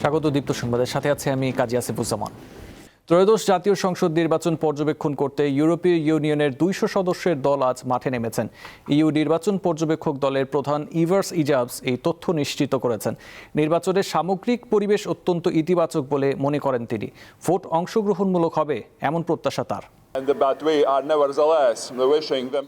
স্বাগত দীপ্ত সংবাদের সাথে আছে আমি কাজী আসিফুজ্জামান। ত্রয়োদশ জাতীয় সংসদ নির্বাচন পর্যবেক্ষণ করতে ইউরোপীয় ইউনিয়নের 200 সদস্যের দল আজ মাঠে নেমেছেন। ইইউ নির্বাচন পর্যবেক্ষক দলের প্রধান ইভার্স ইজাবস এই তথ্য নিশ্চিত করেছেন। নির্বাচনের সামগ্রিক পরিবেশ অত্যন্ত ইতিবাচক বলে মনে করেন তিনি। ভোট অংশগ্রহণমূলক হবে এমন প্রত্যাশা তার।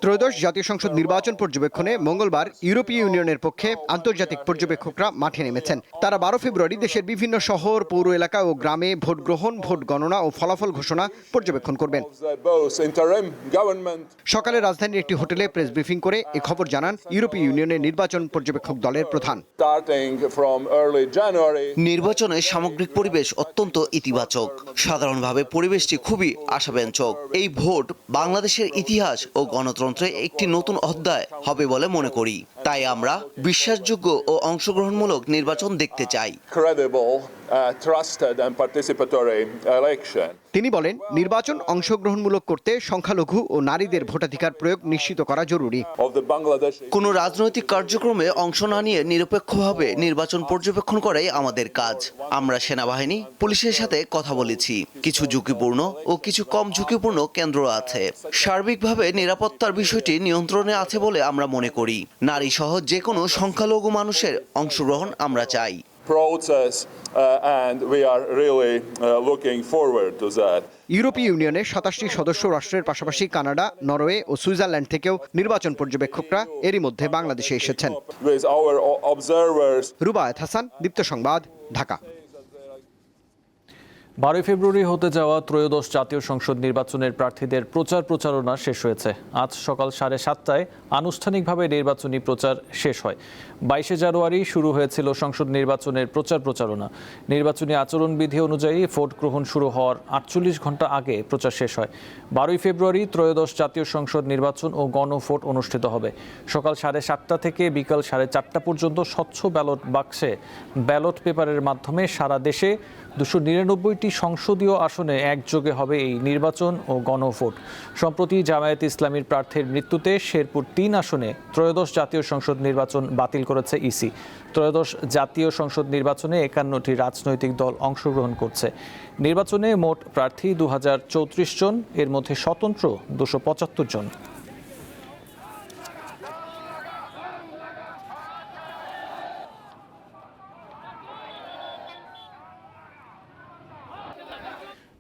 ত্রয়োদশ জাতীয় সংসদ নির্বাচন পর্যবেক্ষণে মঙ্গলবার ইউরোপীয় ইউনিয়নের পক্ষে আন্তর্জাতিক পর্যবেক্ষকরা মাঠে নেমেছেন। তারা 12 ফেব্রুয়ারি দেশের বিভিন্ন শহর, পৌর এলাকা ও গ্রামে ভোট গ্রহণ, ভোট গণনা ও ফলাফল ঘোষণা পর্যবেক্ষণ করবেন। সকালে রাজধানীর একটি হোটেলে প্রেস ব্রিফিং করে এ খবর জানান ইউরোপীয় ইউনিয়নের নির্বাচন পর্যবেক্ষক দলের প্রধান। নির্বাচনে সামগ্রিক পরিবেশ অত্যন্ত ইতিবাচক। সাধারণভাবে পরিবেশটি খুবই আশাব্যঞ্জক। এই ভোট বাংলাদেশের ইতিহাস ও গণতন্ত্রে একটি নতুন অধ্যায় হবে বলে মনে করি। তাই আমরা বিশ্বাসযোগ্য ও অংশগ্রহণমূলক নির্বাচন দেখতে চাই। তিনি বলেন, নির্বাচন অংশগ্রহণমূলক করতে সংখ্যালঘু ও নারীদের ভোটাধিকার প্রয়োগ নিশ্চিত করা জরুরি। কোনো রাজনৈতিক কার্যক্রমে অংশ না নিয়ে নিরপেক্ষভাবে নির্বাচন পর্যবেক্ষণ করাই আমাদের কাজ। আমরা সেনাবাহিনী, পুলিশের সাথে কথা বলেছি। কিছু ঝুঁকিপূর্ণ ও কিছু কম ঝুঁকিপূর্ণ কেন্দ্র আছে। সার্বিকভাবে নিরাপত্তার বিষয়টি নিয়ন্ত্রণে আছে বলে আমরা মনে করি। নারী সহ যে কোনো সংখ্যালঘু মানুষের অংশগ্রহণ আমরা চাই। ইউরোপীয় ইউনিয়নের 27টি সদস্য রাষ্ট্রের পাশাপাশি কানাডা, নরওয়ে ও সুইজারল্যান্ড থেকেও নির্বাচন পর্যবেক্ষকরা এরই মধ্যে বাংলাদেশে এসেছেন। রুবায়েত হাসান, দীপ্ত সংবাদ, ঢাকা। 12 ফেব্রুয়ারি হতে যাওয়া ত্রয়োদশ জাতীয় সংসদ নির্বাচনের প্রার্থীদের প্রচারণা শেষ হয়েছে। আজ সকাল 7:30টায় আনুষ্ঠানিকভাবে নির্বাচনী প্রচার শেষ হয়। 22 জানুয়ারি শুরু হয়েছিল সংসদ নির্বাচনের প্রচারণা। নির্বাচনী আচরণবিধি অনুযায়ী ভোট গ্রহণ শুরু হওয়ার 48 ঘন্টা আগে প্রচার শেষ হয়। 12 ফেব্রুয়ারি ত্রয়োদশ জাতীয় সংসদ নির্বাচন ও গণভোট অনুষ্ঠিত হবে। সকাল 7:30টা থেকে বিকাল 4:30টা পর্যন্ত স্বচ্ছ ব্যালট বাক্সে ব্যালট পেপারের মাধ্যমে সারা দেশে 299টি সংসদীয় আসনে একযোগে হবে এই নির্বাচন ও গণভোট। সম্প্রতি জামায়াতে ইসলামীর প্রার্থীর মৃত্যুতে শেরপুর 3 আসনে ত্রয়োদশ জাতীয় সংসদ নির্বাচন বাতিল করেছে ইসি। ত্রয়োদশ জাতীয় সংসদ নির্বাচনে 51টি রাজনৈতিক দল অংশগ্রহণ করছে। নির্বাচনে মোট প্রার্থী 2034 জন, এর মধ্যে স্বতন্ত্র 275 জন।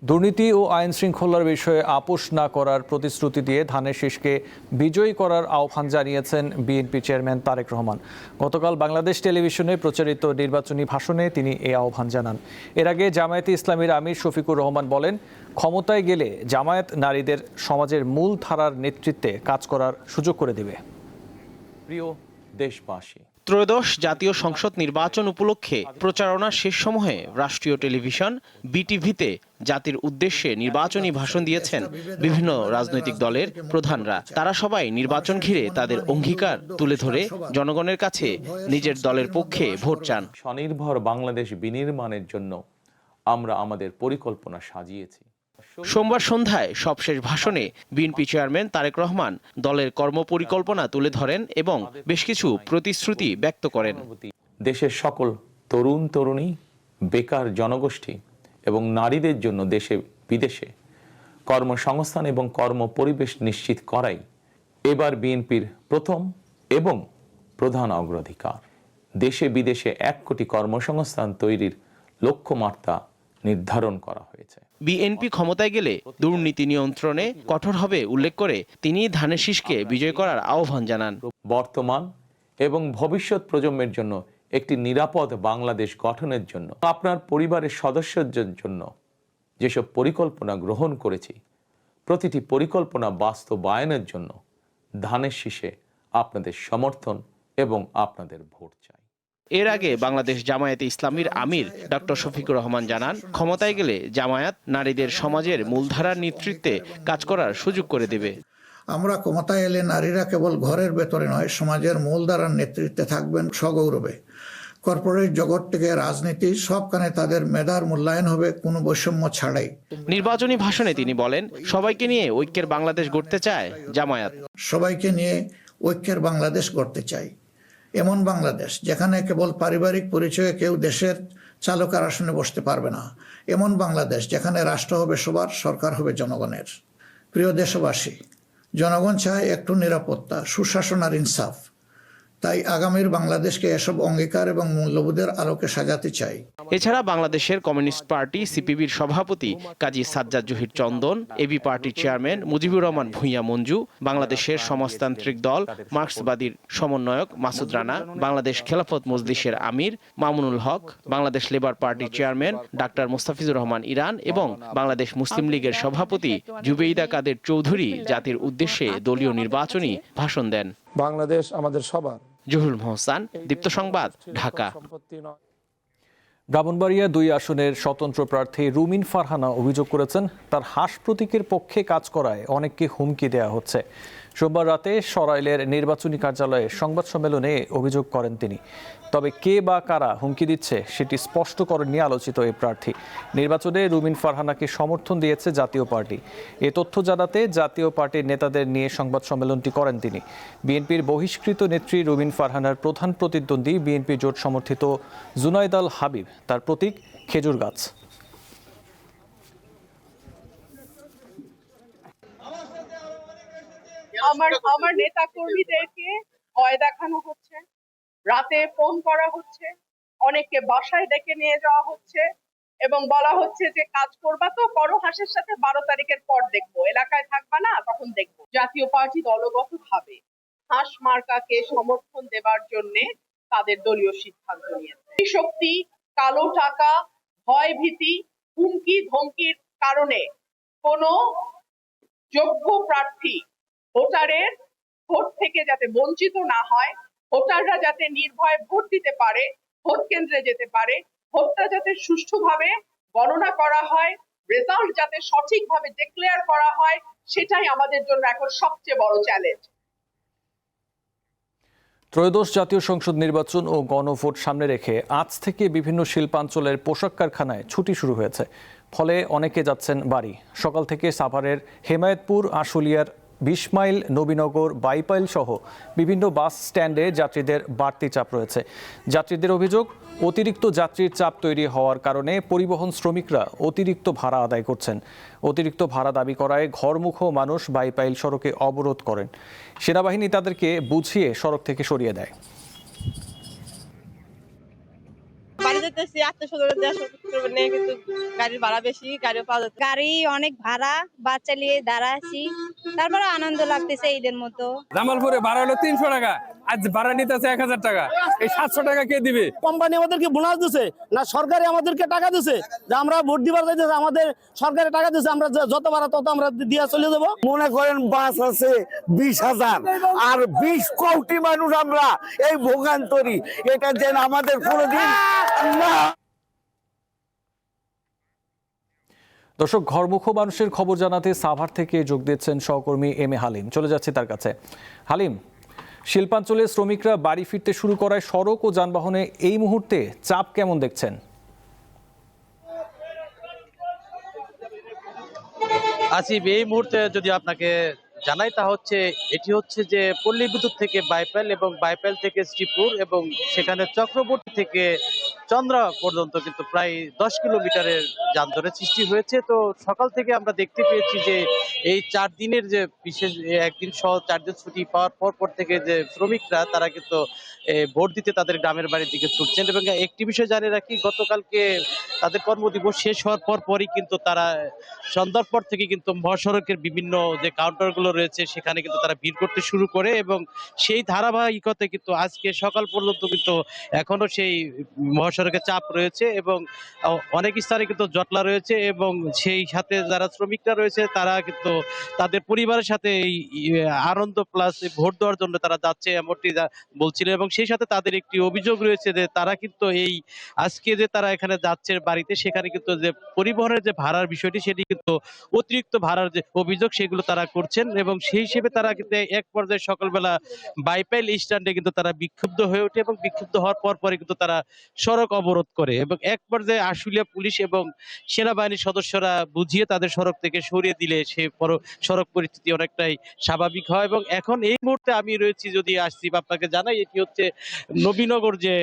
দুর্নীতি ও আইন শৃঙ্খলার বিষয়ে আপোষ না করার প্রতিশ্রুতি দিয়ে ধানের শীষকে বিজয়ী করার আহ্বান জানিয়েছেন বিএনপি চেয়ারম্যান তারেক রহমান। গতকাল বাংলাদেশ টেলিভিশনে প্রচারিত নির্বাচনী ভাষণে তিনি এই আহ্বান জানান। এর আগে জামায়াতে ইসলামীর আমির শফিকুর রহমান বলেন, ক্ষমতায় গেলে জামায়াত নারীদের সমাজের মূল ধারার নেতৃত্বে কাজ করার সুযোগ করে দেবে। প্রিয় দেশবাসী, ত্রয়োদশ জাতীয় সংসদ নির্বাচন উপলক্ষে প্রচারণার শেষ সময়ে রাষ্ট্রীয় টেলিভিশন বিটিভিতে জাতির উদ্দেশ্যে নির্বাচনী ভাষণ দিয়েছেন বিভিন্ন রাজনৈতিক দলের প্রধানরা। তারা সবাই নির্বাচন ঘিরে তাদের অঙ্গীকার তুলে ধরে জনগণের কাছে নিজের দলের পক্ষে ভোট চান। স্বনির্ভর বাংলাদেশ বিনির্মাণের জন্য আমরা আমাদের পরিকল্পনা সাজিয়েছি। সোমবার সন্ধ্যায় সবশেষ ভাষণে বিএনপি চেয়ারম্যান তারেক রহমান দলের কর্মপরিকল্পনা তুলে ধরেন এবং বেশ কিছু প্রতিশ্রুতি ব্যক্ত করেন। দেশের সকল তরুণ তরুণী, বেকার জনগোষ্ঠী এবং নারীদের জন্য দেশে বিদেশে কর্মসংস্থান এবং কর্ম পরিবেশ নিশ্চিত করাই এবার বিএনপির প্রথম এবং প্রধান অগ্রাধিকার। দেশে বিদেশে 1 কোটি কর্মসংস্থান তৈরির লক্ষ্যমাত্রা নির্ধারণ করা হয়েছে। বিএনপি ক্ষমতায় গেলে দুর্নীতি নিয়ন্ত্রণে কঠোর হবে উল্লেখ করে তিনি ধানের শীষকে বিজয় করার আহ্বান জানান। বর্তমান এবং ভবিষ্যৎ প্রজন্মের জন্য একটি নিরাপদ বাংলাদেশ গঠনের জন্য আপনার পরিবারের সদস্যদের জন্য যেসব পরিকল্পনা গ্রহণ করেছি, প্রতিটি পরিকল্পনা বাস্তবায়নের জন্য ধানের শীষে আপনাদের সমর্থন এবং আপনাদের ভোট চাই। এর আগে বাংলাদেশ জামায়াতে ইসলামীর আমির ডক্টর শফিকুর রহমান জানান, ক্ষমতায় গেলে জামায়াত নারীদের সমাজের মূলধারার নেতৃত্বে কাজ করার সুযোগ করে দেবে। আমরা ক্ষমতায় এলে নারীরা কেবল ঘরের ভেতরে নয়, সমাজের মূলধারার নেতৃত্বে থাকবেন সগৌরবে। কর্পোরেট জগৎ থেকে রাজনীতি সবখানে তাদের মেধার মূল্যায়ন হবে কোনো বৈষম্য ছাড়াই। নির্বাচনী ভাষণে তিনি বলেন, সবাইকে নিয়ে ঐক্যের বাংলাদেশ গড়তে চায় জামায়াত। সবাইকে নিয়ে ঐক্যের বাংলাদেশ গড়তে চাই, এমন বাংলাদেশ যেখানে কেবল পারিবারিক পরিচয়ে কেউ দেশের চালকের আসনে বসতে পারবে না। এমন বাংলাদেশ যেখানে রাষ্ট্র হবে সবার, সরকার হবে জনগণের। প্রিয় দেশবাসী, জনগণ চায় একটু নিরাপত্তা, সুশাসন আর ইনসাফ। তাই আগামীর বাংলাদেশকে এসব অঙ্গীকার এবং মূল্যবোধের আলোকে সাজাতে চাই। এছাড়া বাংলাদেশের কমিউনিস্ট পার্টি সিপিবির সভাপতি কাজী সাজ্জাদ জহির চন্দন, এবি পার্টির চেয়ারম্যান মুজিবুর রহমান ভূঁইয়া মঞ্জু, বাংলাদেশের সমাজতান্ত্রিক দল মার্ক্সবাদীর সমন্বয়ক মাসুদ রানা, বাংলাদেশ খেলাফত মজলিসের আমির মামুনুল হক, বাংলাদেশ লেবার পার্টির chairman doctor Mostafizur Rahman Iran এবং বাংলাদেশ মুসলিম লীগের সভাপতি জুবেইদা কাদের চৌধুরী জাতির উদ্দেশ্যে দলীয় নির্বাচনী ভাষণ দেন। বাংলাদেশ আমাদের সবার। জহুরুল মোহসান, দীপ্ত সংবাদ, ঢাকা। ব্রাহ্মণবাড়িয়া 2 আসনের স্বতন্ত্র প্রার্থী রুমিন ফারহানা অভিযোগ করেছেন, তার হাঁস প্রতীকের পক্ষে কাজ করায় অনেককে হুমকি দেওয়া হচ্ছে। সোমবার রাতে সরাইলের নির্বাচনী কার্যালয়ে সংবাদ সম্মেলনে অভিযোগ করেন তিনি। তবে কে বা কারা হুমকি দিচ্ছে সেটি স্পষ্ট করেননি আলোচিত এই প্রার্থী। নির্বাচনে রুমিন ফারহানাকে সমর্থন দিয়েছে জাতীয় পার্টি। এ তথ্য জানাতে জাতীয় পার্টির নেতাদের নিয়ে সংবাদ সম্মেলনটি করেন তিনি। বিএনপির বহিষ্কৃত নেত্রী রুমিন ফারহানার প্রধান প্রতিদ্বন্দ্বী বিএনপি জোট সমর্থিত জুনাইদ আল হাবিব, তার প্রতীক খেজুর গাছ। আমার নেতা কর্মীদেরকে ভয় দেখানো হচ্ছে, রাতে ফোন করা হচ্ছে, অনেককে বাসায় ডেকে নিয়ে যাওয়া হচ্ছে এবং বলা হচ্ছে যে কাজ করবা তো করো, হাঁসের সাথে 12 তারিখের পর দেখবো, এলাকায় থাকবা না তখন দেখবো। জাতীয় পার্টি দলগতভাবে হাঁস মার্কাকে সমর্থন দেবার জন্য তাদের দলীয় সিদ্ধান্ত নিয়েছে। শক্তি, কালো টাকা, ভয় ভীতি, হুমকি ধমকির কারণে কোনো যোগ্য প্রার্থী ভোটারের ভোট থেকে যাতে বঞ্চিত না হয়, ভোটাররা যাতে নির্ভয়ে ভোট দিতে পারে, ভোট কেন্দ্রে যেতে পারে, ভোটটা যাতে সুষ্ঠুভাবে গণনা করা হয়, রেজাল্ট যাতে সঠিকভাবে ডিক্লেয়ার করা হয়, সেটাই আমাদের জন্য এখন সবচেয়ে বড় চ্যালেঞ্জ। ত্রয়োদশ জাতীয় সংসদ নির্বাচন ও গণভোট সামনে রেখে আজ থেকে বিভিন্ন শিল্পাঞ্চলের পোশাক কারখানায় ছুটি শুরু হয়েছে। ফলে অনেকে যাচ্ছেন বাড়ি। সকাল থেকে সাভারের হেমায়েতপুর, আশুলিয়ার 20 মাইল, নবীনগর, বাইপাইল সহ বিভিন্ন বাস স্ট্যান্ডে যাত্রীদের বাড়তি চাপ রয়েছে। যাত্রীদের অভিযোগ, অতিরিক্ত যাত্রীর চাপ তৈরি হওয়ার কারণে পরিবহন শ্রমিকরা অতিরিক্ত ভাড়া আদায় করছেন। অতিরিক্ত ভাড়া দাবি করায় ঘরমুখো মানুষ বাইপাইল সড়কে অবরোধ করেন। সেনাবাহিনী তাদেরকে বুঝিয়ে সড়ক থেকে সরিয়ে দেয়। কিন্তু গাড়ির ভাড়া বেশি, গাড়িও পাওয়া যাচ্ছে, গাড়ি অনেক ভাড়া, বাচ্চা নিয়ে দাঁড়া আছি, তারপরে আনন্দ লাগতেছে ঈদের মতো। জামালপুরে ভাড়া হলো 300 টাকা, আজ ভাড়া নিতেছে 1000 টাকা। এই 700 টাকা কে দিবে? কোম্পানি আমাদেরকে বোনাস দিছে না সরকারি আমাদেরকে টাকা দিছে, যে আমরা ভোট দিবার যাইতেছি আমাদের সরকারি টাকা দিছে, আমরা যত ভাড়া তত আমরা দিয়া চলে যাবো। মনে করেন বাস আছে 20,000 আর 20 কোটি মানুষ আমরা এই ভোগান্তরি, এটা যেন আমাদের কোনোদিন না। দর্শক, ঘরমুখো মানুষের খবর জানাতে সাভার থেকে যোগ দিচ্ছেন সহকর্মী এম এ হালিম। চলে যাচ্ছি তার কাছে। হালিম, শিল্পাঞ্চলের শ্রমিকরা বাড়ি ফিরতে শুরু করায় সড়ক ও যানবাহনে এই মুহূর্তে চাপ কেমন দেখছেন? আসিফ, এই মুহূর্তে যদি আপনাকে জানাই তা হচ্ছে এটি হচ্ছে যে পল্লী বিদ্যুৎ থেকে বাইপাইল এবং বাইপাইল থেকে শ্রীপুর এবং সেখানে চক্রবর্তী থেকে চন্দ্রা পর্যন্ত কিন্তু প্রায় 10 কিলোমিটারের যানজটের সৃষ্টি হয়েছে। তো সকাল থেকে আমরা দেখতে পেয়েছি যে এই 4 দিনের যে বিশেষ একদিন সহ 4 দিন ছুটি পাওয়ার পর থেকে যে শ্রমিকরা তারা কিন্তু ভোট দিতে তাদের গ্রামের বাড়ির দিকে ছুটছেন। এবং একটি বিষয় জানিয়ে রাখি, গতকালকে তাদের কর্মদিবস শেষ হওয়ার পরই কিন্তু তারা সন্ধ্যার পর থেকে কিন্তু মহাসড়কের বিভিন্ন যে কাউন্টারগুলো রয়েছে সেখানে কিন্তু তারা ভিড় করতে শুরু করে এবং সেই ধারাবাহিকতায় কিন্তু আজকে সকাল পর্যন্ত কিন্তু এখনো সেই মহাসড়কে চাপ রয়েছে এবং অনেক স্থানে কিন্তু জটলা রয়েছে এবং সেই সাথে যারা শ্রমিকরা রয়েছে তারা কিন্তু তাদের পরিবারের সাথে এই আনন্দ প্লাস ভোট দেওয়ার জন্য তারা যাচ্ছে এমনটি বলছিল। এবং সেই সাথে তাদের একটি অভিযোগ রয়েছে যে তারা কিন্তু এই আজকে যে তারা এখানে যাচ্ছে বাড়িতে, সেখানে কিন্তু যে পরিবহনের যে ভাড়ার বিষয়টি সেটি কিন্তু অতিরিক্ত ভাড়ার যে অভিযোগ সেগুলো তারা করছেন। এবং সেই হিসেবে তারা কিন্তু এক পর্যায়ে সকালবেলা বাইপাইল স্ট্যান্ডে কিন্তু তারা বিক্ষুব্ধ হয়ে ওঠে এবং বিক্ষুব্ধ হওয়ার পরে কিন্তু তারা সড়ক সড়ক অবরোধ করে এবং এক পর্যায়ে আশুলিয়া পুলিশ এবং সেনাবাহিনীর সদস্যরা বুঝিয়ে তাদের সড়ক থেকে সরিয়ে দিলে সে সড়ক পরিস্থিতি অনেকটাই স্বাভাবিক হয়। এবং এখন এই মুহূর্তে আমি রয়েছি, যদি আসছি আপনাকে জানাই, এটি হচ্ছে নবীনগর যে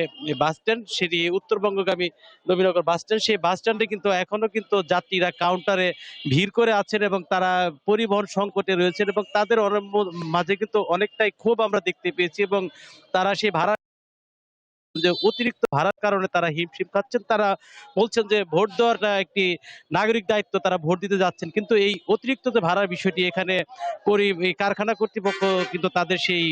বাস স্ট্যান্ড, সেটি উত্তরবঙ্গগামী নবীনগর বাস স্ট্যান্ড। সেই বাস স্ট্যান্ডে কিন্তু এখনো কিন্তু যাত্রীরা কাউন্টারে ভিড় করে আছেন এবং তারা পরিবহন সংকটে রয়েছেন এবং তাদের মাঝে কিন্তু অনেকটাই ক্ষোভ আমরা দেখতে পেয়েছি এবং তারা সেই ভাড়া যে অতিরিক্ত ভাড়ার কারণে তারা হিমশিম খাচ্ছেন। তারা বলছেন যে ভোট দেওয়াটা একটি নাগরিক দায়িত্ব, তারা ভোট দিতে যাচ্ছেন, কিন্তু এই অতিরিক্ত যে ভাড়ার বিষয়টি এখানে এই কারখানা কর্তৃপক্ষ কিন্তু তাদের সেই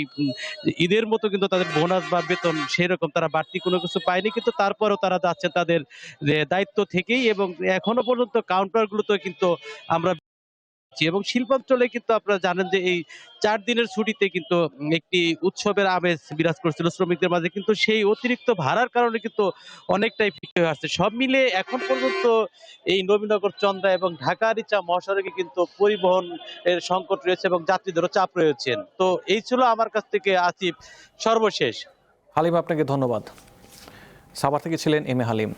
ঈদের মতো কিন্তু তাদের বোনাস বা বেতন সেই রকম তারা বাড়তি কোনো কিছু পায়নি, কিন্তু তারপরেও তারা যাচ্ছেন তাদের দায়িত্ব থেকেই এবং এখনো পর্যন্ত কাউন্টারগুলোতে কিন্তু আমরা এবং শিল্পাঞ্চলে কিন্তু আপনারা জানেন যে এই 4 দিনের ছুটিতে কিন্তু একটি উৎসবের আমেজ বিরাজ করছিল শ্রমিকদের মাঝে, কিন্তু সেই অতিরিক্ত ভাড়ার কারণে কিন্তু অনেকটাই ফিকে হয়ে আসছে। সব মিলে এখন পর্যন্ত এই নবীনগর চন্দ্রা এবং ঢাকা রিচা মহাসড়কে কিন্তু পরিবহন এর সংকট রয়েছে এবং যাত্রীদেরও চাপ রয়েছেন। তো এই ছিল আমার কাছ থেকে আসিফ সর্বশেষ। হালিম, আপনাকে ধন্যবাদ। সাভার থেকে ছিলেন M A Halim.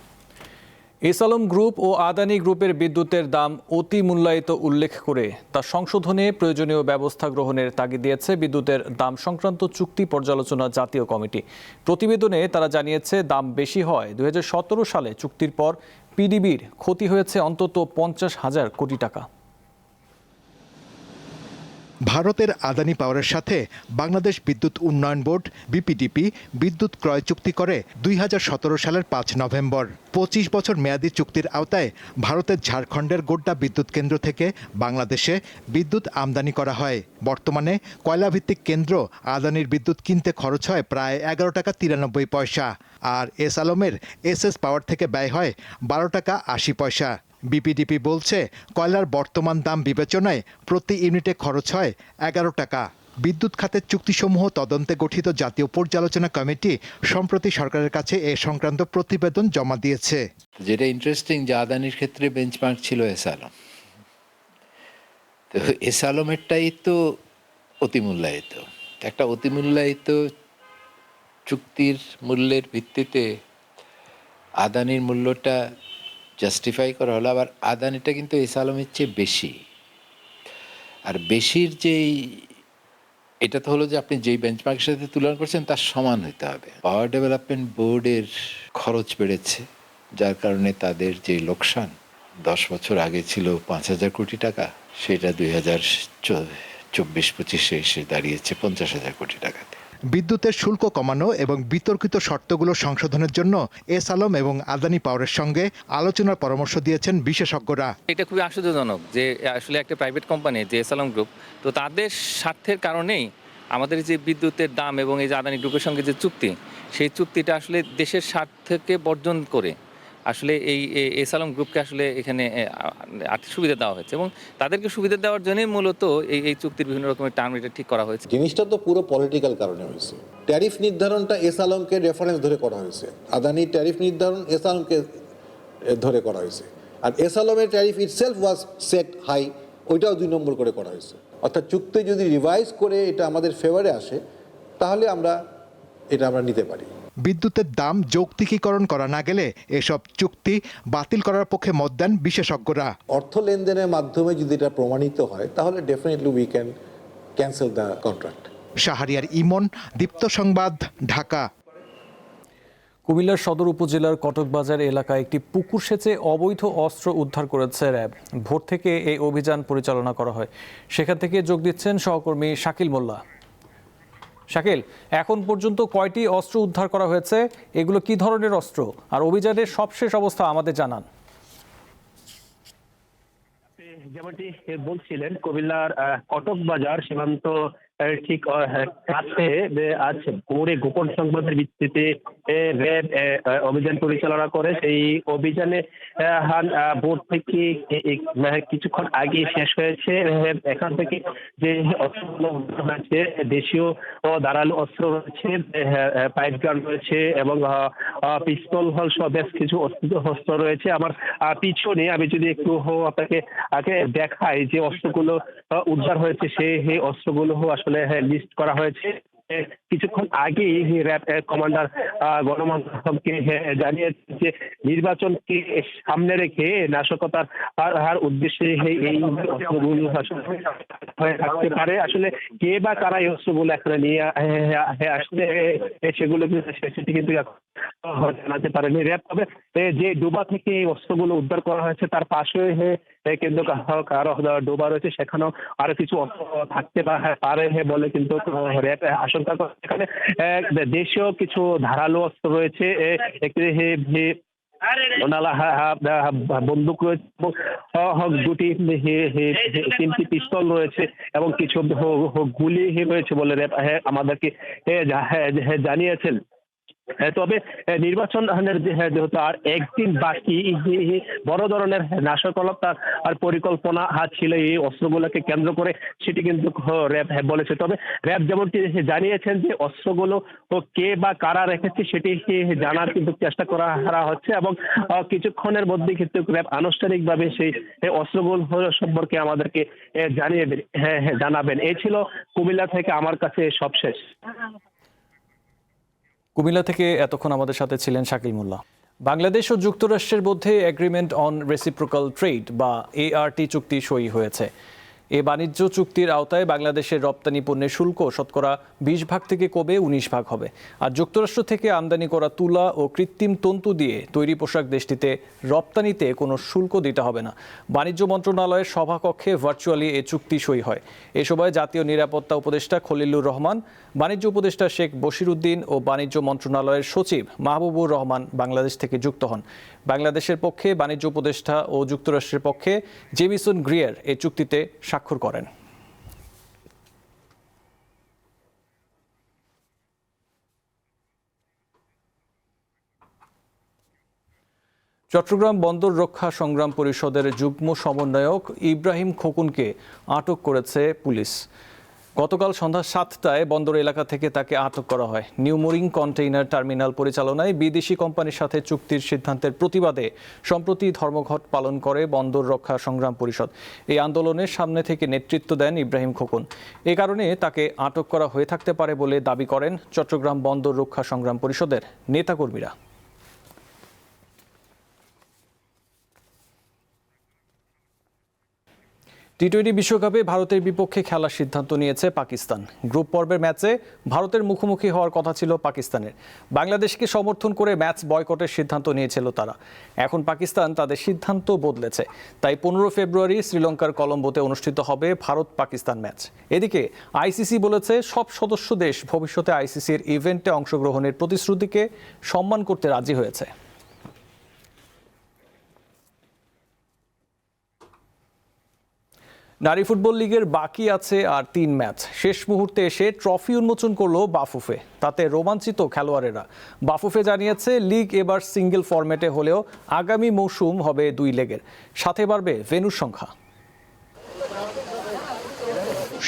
S Alam group ও আদানি গ্রুপের বিদ্যুতের দাম অতি মূল্যায়িত উল্লেখ করে তা সংশোধনে প্রয়োজনীয় ব্যবস্থা গ্রহণের তাগিদ দিয়েছে বিদ্যুতের দাম সংক্রান্ত চুক্তি পর্যালোচনা জাতীয় কমিটি। প্রতিবেদনে তারা জানিয়েছে, দাম বেশি হয় 2017 সালে চুক্তির পর পিডিবির ক্ষতি হয়েছে অন্তত 50,000 কোটি টাকা। ভারতের আদানি পাওয়ারের সাথে বাংলাদেশ বিদ্যুৎ উন্নয়ন বোর্ড বিপিডিপি বিদ্যুৎ ক্রয় চুক্তি করে 2017 সালের 5 নভেম্বর। 25 বছর মেয়াদী চুক্তির আওতায় ভারতের ঝাড়খণ্ডের গোড্ডা বিদ্যুৎ কেন্দ্র থেকে বাংলাদেশে বিদ্যুৎ আমদানি করা হয়। বর্তমানে কয়লাভিত্তিক কেন্দ্র আদানির বিদ্যুৎ কিনতে খরচ হয় প্রায় 11 টাকা 93 পয়সা, আর এস আলমের এসএস পাওয়ার থেকে ব্যয় হয় 12 টাকা 80 পয়সা। বিপিডিপি বলছে, কয়লার বর্তমান দাম বিবেচনায় প্রতি ইউনিটে খরচ হয় 11 টাকা। বিদ্যুৎ খাতের চুক্তিসমূহ তদন্তে গঠিত জাতীয় পর্যালোচনা কমিটি সম্প্রতি সরকারের কাছে এ সংক্রান্ত প্রতিবেদন জমা দিয়েছে। যেটা ইন্টারেস্টিং, যে আদানির ক্ষেত্রে বেঞ্চমার্ক ছিল এস আলম, তো এস আলমেরটাই তো অতিমূল্যায়িত। একটা অতিমূল্যায়িত চুক্তির মূল্যের ভিত্তিতে আদানির মূল্যটা জাস্টিফাই করা হলো। আবার আদানিটা কিন্তু এস আলমের চেয়ে বেশি, আর বেশির যেই এটা তো হলো যে আপনি যেই বেঞ্চমার্কের সাথে তুলনা করছেন তার সমান হতে হবে। পাওয়ার ডেভেলপমেন্ট বোর্ডের খরচ বেড়েছে, যার কারণে তাদের যে লোকসান 10 বছর আগে ছিল 5,000 কোটি টাকা, সেটা 2024-25 এসে দাঁড়িয়েছে 50,000 কোটি টাকাতে। বিদ্যুতের শুল্ক কমানো এবং বিতর্কিত শর্তগুলো সংশোধনের জন্য এস আলম এবং আদানি পাওয়ারের সঙ্গে আলোচনার পরামর্শ দিয়েছেন বিশেষজ্ঞরা। এটা খুবই আশ্চর্যজনক যে আসলে একটা প্রাইভেট কোম্পানি যে এস আলম গ্রুপ, তো তাদের স্বার্থের কারণেই আমাদের যে বিদ্যুতের দাম এবং এই যে আদানি গ্রুপের সঙ্গে যে চুক্তি, সেই চুক্তিটা আসলে দেশের স্বার্থকে বর্জন করে আসলে এই এস আলম গ্রুপকে আসলে এখানে আর্থিক সুবিধা দেওয়া হয়েছে এবং তাদেরকে সুবিধা দেওয়ার জন্যই মূলত এই চুক্তির বিভিন্ন রকমের টার্ম রেট ঠিক করা হয়েছে। জিনিসটা তো পুরো পলিটিক্যাল কারণে হয়েছে। ট্যারিফ নির্ধারণটা এস আলমকে রেফারেন্স ধরে করা হয়েছে, আদানি ট্যারিফ নির্ধারণ এস আলমকে ধরে করা হয়েছে, আর এস আলমের tariff itself was set high, ওইটাও 2 নম্বর করে করা হয়েছে। অর্থাৎ চুক্তি যদি রিভাইজ করে এটা আমাদের ফেভারে আসে, তাহলে আমরা নিতে পারি। বিদ্যুতের দাম যৌক্তিকীকরণ করা না গেলে এসব চুক্তি বাতিল করার পক্ষে মত দেন বিশেষজ্ঞরা। অর্থ লেনদেনের মাধ্যমে যদি এটা প্রমাণিত হয়, তাহলে definitely we can cancel the contract. Shahriar Emon, Deepto সংবাদ, ঢাকা। কুমিল্লার সদর উপজেলার কটকবাজার এলাকায় একটি পুকুর সেচে অবৈধ অস্ত্র উদ্ধার করেছে র্যাব। ভোর থেকে এই অভিযান পরিচালনা করা হয়। সেখান থেকে যোগ দিচ্ছেন সহকর্মী শাকিল মোল্লা। শাকিল, এখন পর্যন্ত কয়টি অস্ত্র উদ্ধার করা হয়েছে, এগুলো কি ধরনের অস্ত্র, আর অভিযানের সবশেষ অবস্থা আমাদের জানান। যেমনটি বলছিলেন, কুমিল্লার কটকবাজার সীমান্ত ঠিক কাছে আজ ভোরে গোপন সংবাদের ভিত্তিতে র্যাব অভিযান পরিচালনা করে। সেই অভিযানে ভোর থেকে কিছুক্ষণ আগে শেষ হয়েছে। এখান থেকে যে অস্ত্রগুলো হয়েছে, দেশীয় ও ধারালো অস্ত্র রয়েছে, পাইপ গান রয়েছে এবং পিস্তল হল সহ বেশ কিছু অস্ত্র রয়েছে। আমার পিছনে আমি যদি একটু আপনাকে আগে দেখাই যে অস্ত্রগুলো উদ্ধার হয়েছে, সেই অস্ত্রগুলো আসলে লিস্ট করা হয়েছে। কিছুক্ষণ আগেই র্যাব কমান্ডার গণমাধ্যমকে জানিয়েছেন যে নির্বাচনকে সামনে রেখে নাশকতার উদ্দেশ্যে এই অস্ত্রগুলো হয়ে থাকতে পারে। আসলে কে বা কারা এই অস্ত্রগুলো এখানে নিয়ে আসলে সেগুলো সেটি কিন্তু জানাতে পারেনি র্যাব। তবে যে ডোবা থেকে এই অস্ত্রগুলো উদ্ধার করা হয়েছে তার পাশে কিন্তু কারো ডোবা রয়েছে, সেখানেও আরো কিছু অস্ত্র থাকতে পারে বলে কিন্তু র্যাব আশঙ্কা করে। এখানে দেশীয় কিছু ধারালো অস্ত্র রয়েছে, একটি বন্দুক রয়েছে, দুটি 3টি পিস্তল রয়েছে এবং কিছু গুলি রয়েছে বলে র্যাব আমাদেরকে জানিয়েছেন। তবে নির্বাচনের যেহেতু আর একদিন বাকি, বড় ধরনের নাশকতা আর পরিকল্পনা ছিল এই অস্ত্রগুলোকে কেন্দ্র করে, সেটি কিন্তু র্যাব বলেছে। তবে র্যাব যেমনটি জানিয়েছেন যে অস্ত্রগুলো কে বা কারা রেখেছে সেটি জানার কিন্তু চেষ্টা করা হচ্ছে এবং কিছুক্ষণের মধ্যে কিন্তু র্যাব আনুষ্ঠানিকভাবে সেই অস্ত্রগুলো সম্পর্কে আমাদেরকে জানাবেন। এই ছিল কুমিল্লা থেকে আমার কাছে সবশেষ। কুমিল্লা থেকে এতক্ষণ আমাদের সাথে ছিলেন শাকিল মোল্লা। বাংলাদেশ ও যুক্তরাষ্ট্রের মধ্যে এগ্রিমেন্ট অন রেসিপ্রোকাল ট্রেড বা ART চুক্তি সই হয়েছে। এ বাণিজ্য চুক্তির আওতায় বাংলাদেশের রপ্তানি পণ্যের শুল্ক শতকরা 20% থেকে কমে 19% হবে। আর যুক্তরাষ্ট্র থেকে আমদানি করা তুলা ও কৃত্রিম তন্তু দিয়ে তৈরি পোশাক দেশটিতে রপ্তানিতে কোনো শুল্ক দিতে হবে না। বাণিজ্য মন্ত্রণালয়ের সভাকক্ষে ভার্চুয়ালি এ চুক্তি সই হয়। এ সময় জাতীয় নিরাপত্তা উপদেষ্টা খলিলুর রহমান, বাণিজ্য উপদেষ্টা শেখ বশিরউদ্দিন ও বাণিজ্য মন্ত্রণালয়ের সচিব মাহবুবুর রহমান বাংলাদেশ থেকে যুক্ত হন। বাংলাদেশের পক্ষে বাণিজ্য উপদেষ্টা ও যুক্তরাষ্ট্রের পক্ষে জেমিসন গ্রিয়ার এ চুক্তিতে স্বাক্ষর করেন। চট্টগ্রাম বন্দর রক্ষা সংগ্রাম পরিষদের যুগ্ম সমন্বয়ক ইব্রাহিম খোকনকে আটক করেছে পুলিশ। গতকাল সন্ধ্যা 7টায় বন্দর এলাকা থেকে তাকে আটক করা হয়। নিউ মোরিং কন্টেইনার টার্মিনাল পরিচালনায় বিদেশি কোম্পানির সাথে চুক্তির সিদ্ধান্তের প্রতিবাদে সম্প্রতি ধর্মঘট পালন করে বন্দর রক্ষা সংগ্রাম পরিষদ। এই আন্দোলনের সামনে থেকে নেতৃত্ব দেন ইব্রাহিম খোকন। এ কারণে তাকে আটক করা হয়ে থাকতে পারে বলে দাবি করেন চট্টগ্রাম বন্দর রক্ষা সংগ্রাম পরিষদের নেতাকর্মীরা। টি-20 বিশ্বকাপে ভারতের বিপক্ষে খেলার সিদ্ধান্ত নিয়েছে পাকিস্তান। গ্রুপ পর্বের ম্যাচে ভারতের মুখোমুখি হওয়ার কথা ছিল পাকিস্তানের। বাংলাদেশকে সমর্থন করে ম্যাচ বয়কটের সিদ্ধান্ত নিয়েছিল তারা। এখন পাকিস্তান তাদের সিদ্ধান্ত বদলেছে। তাই 15 ফেব্রুয়ারি শ্রীলঙ্কার কলম্বোতে অনুষ্ঠিত হবে ভারত পাকিস্তান ম্যাচ। এদিকে আইসিসি বলেছে সব সদস্য দেশ ভবিষ্যতে আইসিসির ইভেন্টে অংশগ্রহণের প্রতিশ্রুতিকে সম্মান করতে রাজি হয়েছে। নারী ফুটবল লিগের বাকি আছে আর 3 ম্যাচ। শেষ মুহূর্তে এসে ট্রফি উন্মোচন করলো বাফুফে। তাতে রোমাঞ্চিত খেলোয়াড়েরা। বাফুফে জানিয়েছে লিগ এবার সিঙ্গেল ফরম্যাটে হলেও আগামী মৌসুম হবে 2 লেগের, সাথে বাড়বে ভেন্যুর সংখ্যা।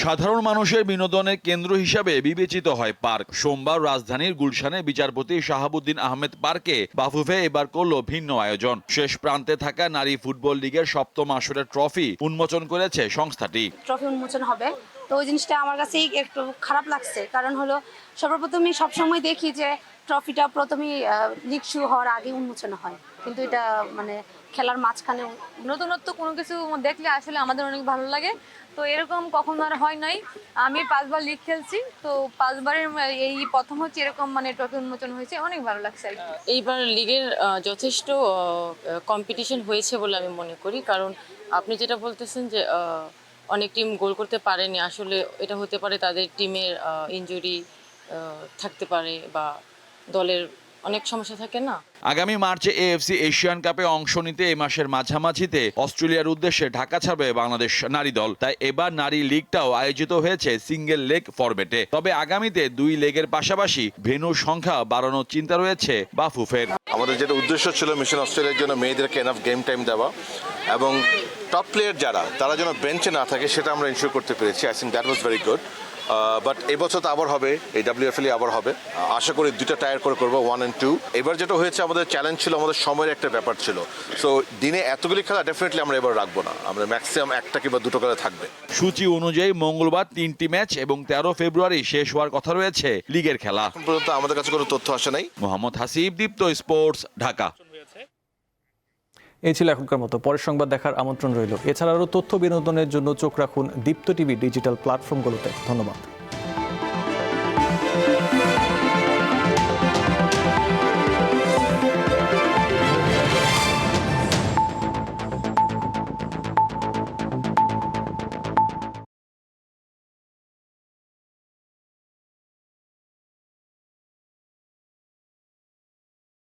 সাধারণ মানুষের বিনোদনের কেন্দ্র হিসাবে বিবেচিত হয় পার্ক। সোমবার রাজধানীর গুলশানে বিচারপতি শাহাবুদ্দিন আহমেদ পার্কে বাফুফে এবার করল ভিন্ন আয়োজন। শেষ প্রান্তে থাকা নারী ফুটবল লিগের 7ম আসরের ট্রফি উন্মোচন করেছে সংস্থাটি। ট্রফি উন্মোচন হবে, তো ওই জিনিসটা আমার কাছে একটু খারাপ লাগছে। কারণ হলো সর্বপ্রথমই সবসময় দেখি যে ট্রফিটা প্রথমেই লিগ শুরু হওয়ার আগে উন্মোচন হয়, কিন্তু এটা মানে খেলার মাঝখানে নতুনত্ব কোনো কিছু দেখলে আসলে আমাদের অনেক ভালো লাগে। তো এরকম কখনো আর হয় নাই। আমি 5 বার লিগ খেলছি, তো 5 বারের এই প্রথম হচ্ছে এরকম মানে ট্রফি উন্মোচন হয়েছে, অনেক ভালো লাগছে। এইবার লিগের যথেষ্ট কম্পিটিশন হয়েছে বলে আমি মনে করি। কারণ আপনি যেটা বলতেছেন যে অনেক টিম গোল করতে পারেনি, আসলে এটা হতে পারে তাদের টিমের ইনজুরি থাকতে পারে বা দলের অনেক সমস্যা থাকে না। আগামী মার্চে AFC এশিয়ান কাপে অংশ নিতে এই মাসের মাঝামাঝিতে অস্ট্রেলিয়ার উদ্দেশ্যে ঢাকা ছাড়বে বাংলাদেশ নারী দল। তাই এবার নারী লিগটাও আয়োজিত হয়েছে সিঙ্গেল লেগ ফরম্যাটে। তবে আগামীতে 2 লেগের পাশাপাশি ভেন্যুর সংখ্যা বাড়ানোর চিন্তা রয়েছে বাফুফের। আমাদের যেটা উদ্দেশ্য ছিল মিশন অস্ট্রেলিয়ার জন্য মেয়েদেরকে এনাফ গেম টাইম দেওয়া এবং টপ প্লেয়ার যারা তারা যেন বেঞ্চে না থাকে সেটা আমরা ইনশিওর করতে পেরেছি। I think that was very good. But এবছর তো আবার হবে, এই WFL আবার হবে। আশা করি 2টা টায়ার করে করবো, 1 and 2। এবার যেটা হয়েছে, আমাদের চ্যালেঞ্জ ছিল, আমাদের সময়ের একটা ব্যাপার ছিল। সো দিনে এতগুলি খেলা ডেফিনেটলি আমরা এবার রাখবো না, আমরা ম্যাক্সিমাম 1টা কিংবা 2টো করে থাকবে। সূচি অনুযায়ী মঙ্গলবার 3টি ম্যাচ এবং 13 ফেব্রুয়ারি শেষ হওয়ার কথা রয়েছে লিগের খেলা। এখন পর্যন্ত আমাদের কাছে কোনো তথ্য আসে নাই। মোহাম্মদ হাসিব, দীপ্ত স্পোর্টস, ঢাকা। এই ছিল এখনকার মতো, পরের সংবাদ দেখার আমন্ত্রণ রইল। এছাড়া আরও তথ্য বিনোদনের জন্য চোখ রাখুন দীপ্ত টিভি ডিজিটাল প্ল্যাটফর্মগুলোতে। ধন্যবাদ।